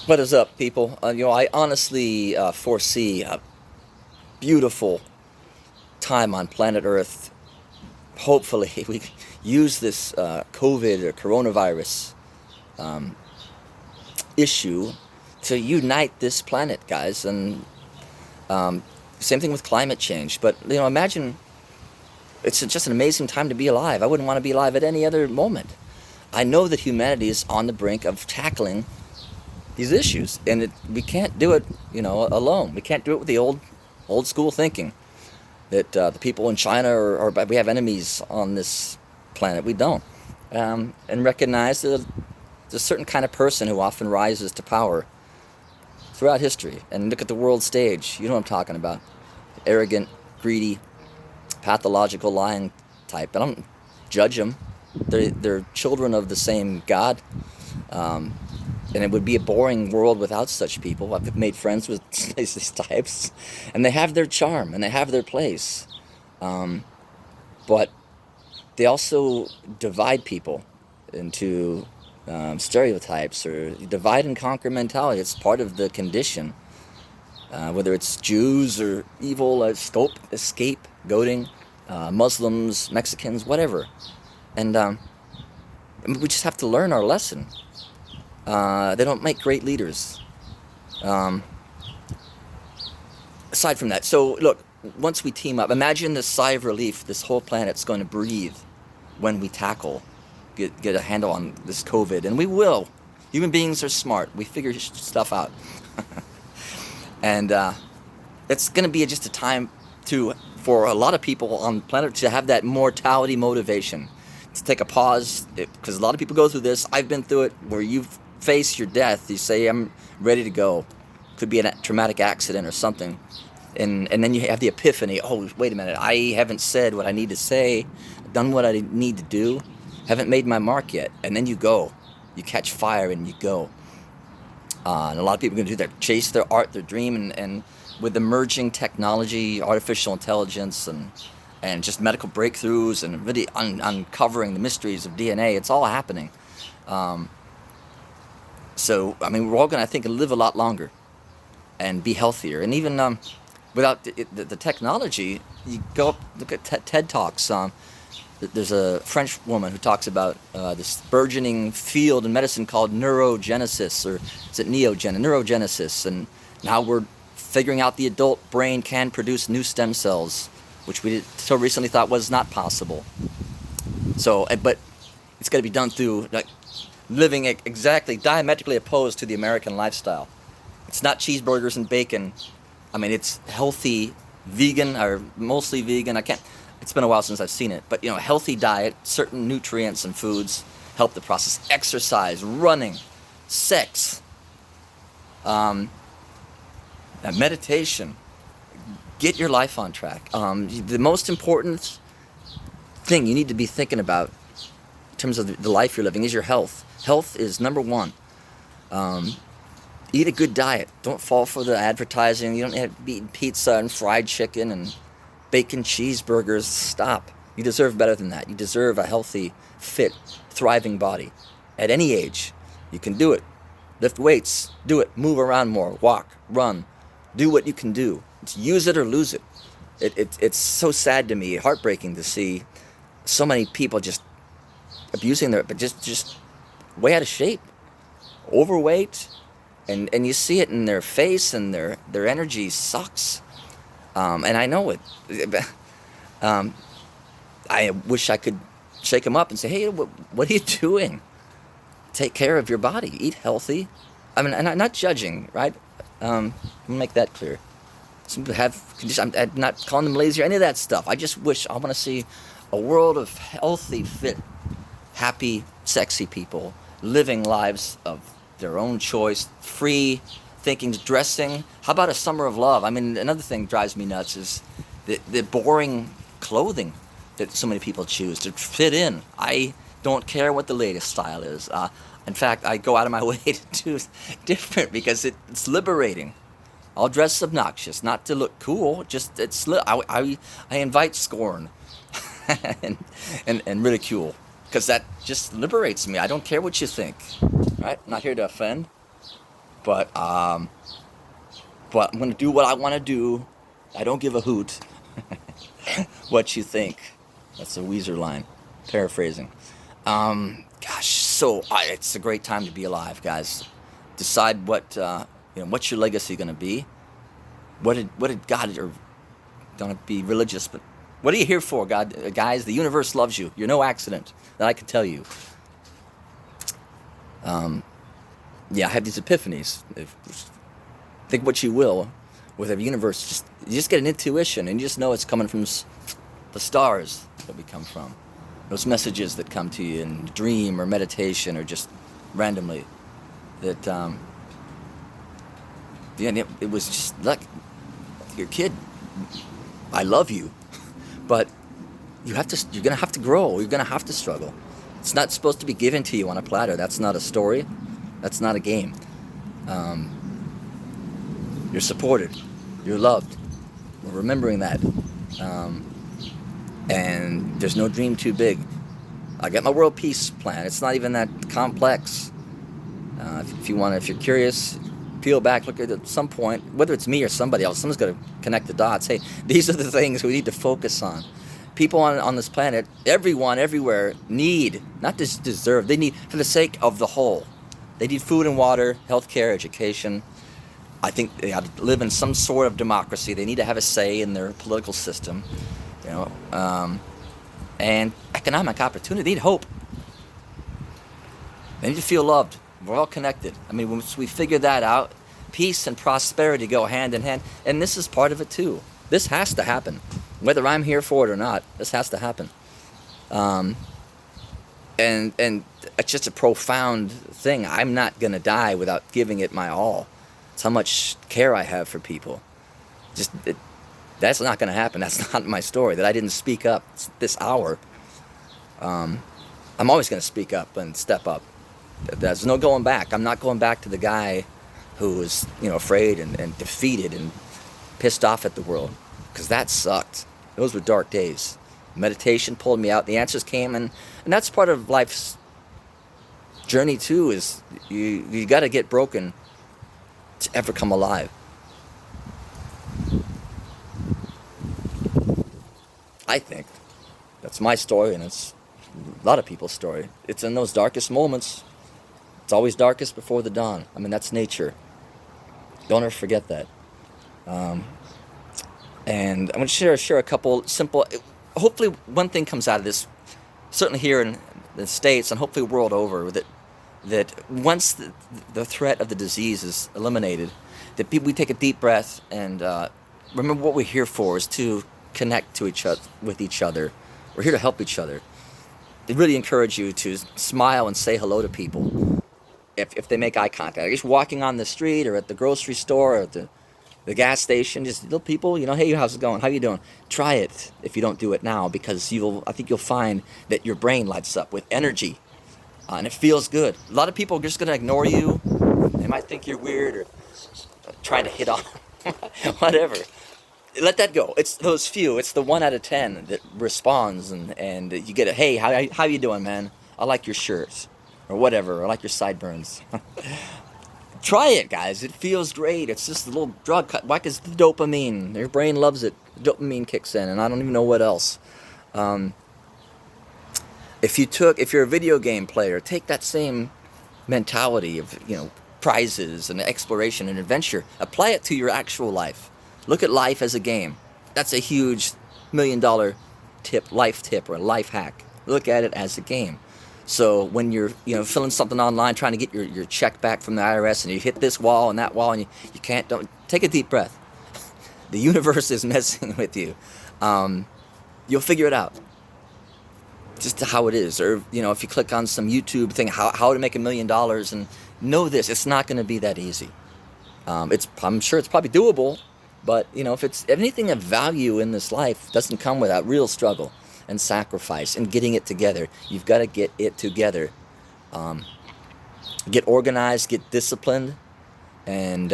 What is up, people? I honestly foresee a beautiful time on planet Earth. Hopefully, we use this COVID or coronavirus issue to unite this planet, guys. And same thing with climate change. But imagine it's just an amazing time to be alive. I wouldn't want to be alive at any other moment. I know that humanity is on the brink of tackling these issues, and we can't do it, alone. We can't do it with the old school thinking that the people in China are we have enemies on this planet. We don't, and recognize that there's a certain kind of person who often rises to power throughout history. And look at the world stage. You know what I'm talking about? Arrogant, greedy, pathological, lying type. I don't judge them. They're children of the same God. And it would be a boring world without such people. I've made friends with these types, and they have their charm and they have their place. But they also divide people into stereotypes, or divide and conquer mentality. It's part of the condition. Whether it's Jews or evil, scapegoating, Muslims, Mexicans, whatever. And we just have to learn our lesson. They don't make great leaders. Aside from that, so look, once we team up, imagine the sigh of relief this whole planet's going to breathe when we get a handle on this COVID. And we will. Human beings are smart. We figure stuff out. And it's going to be just a time for a lot of people on the planet to have that mortality motivation. To take a pause, because a lot of people go through this. I've been through it, where you face your death. You say, I'm ready to go. Could be a traumatic accident or something. And then you have the epiphany. Oh, wait a minute. I haven't said what I need to say, done what I need to do, haven't made my mark yet. And then you go. You catch fire and you go. And a lot of people are going to do that. Chase their art, their dream. And with emerging technology, artificial intelligence, and just medical breakthroughs, and really uncovering the mysteries of DNA, it's all happening. So, I mean, we're all going to, I think, live a lot longer and be healthier. And even without the technology, you go up, look at TED Talks. There's a French woman who talks about this burgeoning field in medicine called neurogenesis, or is it neurogenesis. And now we're figuring out the adult brain can produce new stem cells, which we so recently thought was not possible. So, but it's got to be done through living exactly diametrically opposed to the American lifestyle. It's not cheeseburgers and bacon. I mean, it's healthy, vegan, or mostly vegan. It's been a while since I've seen it, but healthy diet, certain nutrients and foods help the process. Exercise, running, sex, meditation. Get your life on track. The most important thing you need to be thinking about in terms of the life you're living is your health. Health is number one. Eat a good diet. Don't fall for the advertising. You don't have to be eating pizza and fried chicken and bacon cheeseburgers. Stop. You deserve better than that. You deserve a healthy, fit, thriving body. At any age, you can do it. Lift weights. Do it. Move around more. Walk. Run. Do what you can do. It's use it or lose it. It's so sad to me, heartbreaking to see so many people just abusing but just way out of shape, overweight, and you see it in their face, and their energy sucks. And I know it. I wish I could shake them up and say, hey, what are you doing? Take care of your body. Eat healthy. I mean, and I'm not judging, right? Let me make that clear. Some people have conditions. I'm not calling them lazy or any of that stuff. I want to see a world of healthy, fit, happy, sexy people living lives of their own choice, free thinking, dressing. How about a summer of love? I mean, another thing drives me nuts is the boring clothing that so many people choose to fit in. I don't care what the latest style is. In fact, I go out of my way to do different because it's liberating. I'll dress obnoxious, not to look cool. Just I invite scorn and ridicule, because that just liberates me. I don't care what you think, right? I'm not here to offend, But I'm going to do what I want to do. I don't give a hoot what you think. That's a Weezer line, paraphrasing. Gosh, so it's a great time to be alive, guys. Decide what's your legacy going to be. What did God, or don't be religious, but what are you here for, God? Guys, the universe loves you. You're no accident. That I can tell you. I have these epiphanies. Think what you will with the universe. You just get an intuition, and you just know it's coming from the stars that we come from. Those messages that come to you in dream or meditation or just randomly. That it was just like your kid. I love you, but you're gonna have to grow. You're gonna have to struggle. It's not supposed to be given to you on a platter. That's not a story. That's not a game. You're supported. You're loved. We're remembering that. And there's no dream too big. I got my world peace plan. It's not even that complex. If you're curious, peel back, look at some point, whether it's me or somebody else, someone's got to connect the dots. Hey, these are the things we need to focus on. People on this planet, everyone, everywhere, need, not just deserve, they need, for the sake of the whole. They need food and water, healthcare, education. I think they ought to live in some sort of democracy. They need to have a say in their political system, and economic opportunity. They need hope. They need to feel loved. We're all connected. I mean, once we figure that out, peace and prosperity go hand in hand, and this is part of it too. This has to happen, whether I'm here for it or not. This has to happen, and it's just a profound thing. I'm not gonna die without giving it my all. It's how much care I have for people. That's not gonna happen. That's not my story. That I didn't speak up this hour. I'm always gonna speak up and step up. There's no going back. I'm not going back to the guy who was, afraid and defeated and pissed off at the world, because that sucked. Those were dark days. Meditation pulled me out. The answers came, and that's part of life's journey too. Is you got to get broken to ever come alive. I think that's my story, and it's a lot of people's story. It's in those darkest moments. It's always darkest before the dawn. I mean, that's nature. Don't ever forget that. And I'm going to share a couple simple. Hopefully, one thing comes out of this. Certainly here in the States, and hopefully world over, that once the threat of the disease is eliminated, that we take a deep breath and remember what we're here for is to connect with each other. We're here to help each other. They really encourage you to smile and say hello to people if they make eye contact. Just walking on the street or at the grocery store or at the gas station, just little people, hey, how's it going? How you doing? Try it if you don't do it now, because I think you'll find that your brain lights up with energy, and it feels good. A lot of people are just going to ignore you. They might think you're weird or trying to hit on whatever. Let that go. It's those few. It's the 1 out of 10 that responds, and you get a, hey, how you doing, man? I like your shirt, or whatever. I like your sideburns. Try it, guys. It feels great. It's just a little drug cut. Whack is the dopamine. Your brain loves it. Dopamine kicks in, and I don't even know what else. If you're a video game player, take that same mentality of prizes and exploration and adventure. Apply it to your actual life. Look at life as a game. That's a huge $1 million life tip, or a life hack. Look at it as a game. So when you're filling something online, trying to get your check back from the IRS, and you hit this wall and that wall, and you can't, don't take a deep breath. The universe is messing with you. You'll figure it out. Just how it is. Or if you click on some YouTube thing, how to make $1 million, and know this, it's not going to be that easy. I'm sure it's probably doable. But, if anything of value in this life doesn't come without real struggle and sacrifice and getting it together. You've got to get it together. Get organized, get disciplined, and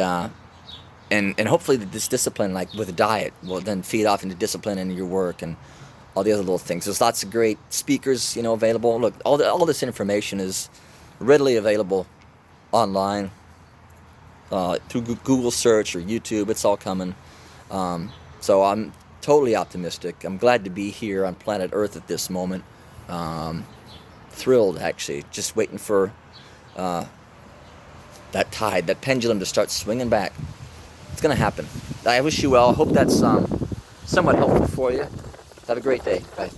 hopefully this discipline, like with a diet, will then feed off into discipline in your work and all the other little things. There's lots of great speakers, available. Look, all this information is readily available online. through Google search or YouTube. It's all coming. So I'm totally optimistic. I'm glad to be here on planet Earth at this moment. Thrilled, actually, just waiting for that tide, that pendulum to start swinging back. It's going to happen. I wish you well. I hope that's somewhat helpful for you. Have a great day. Bye.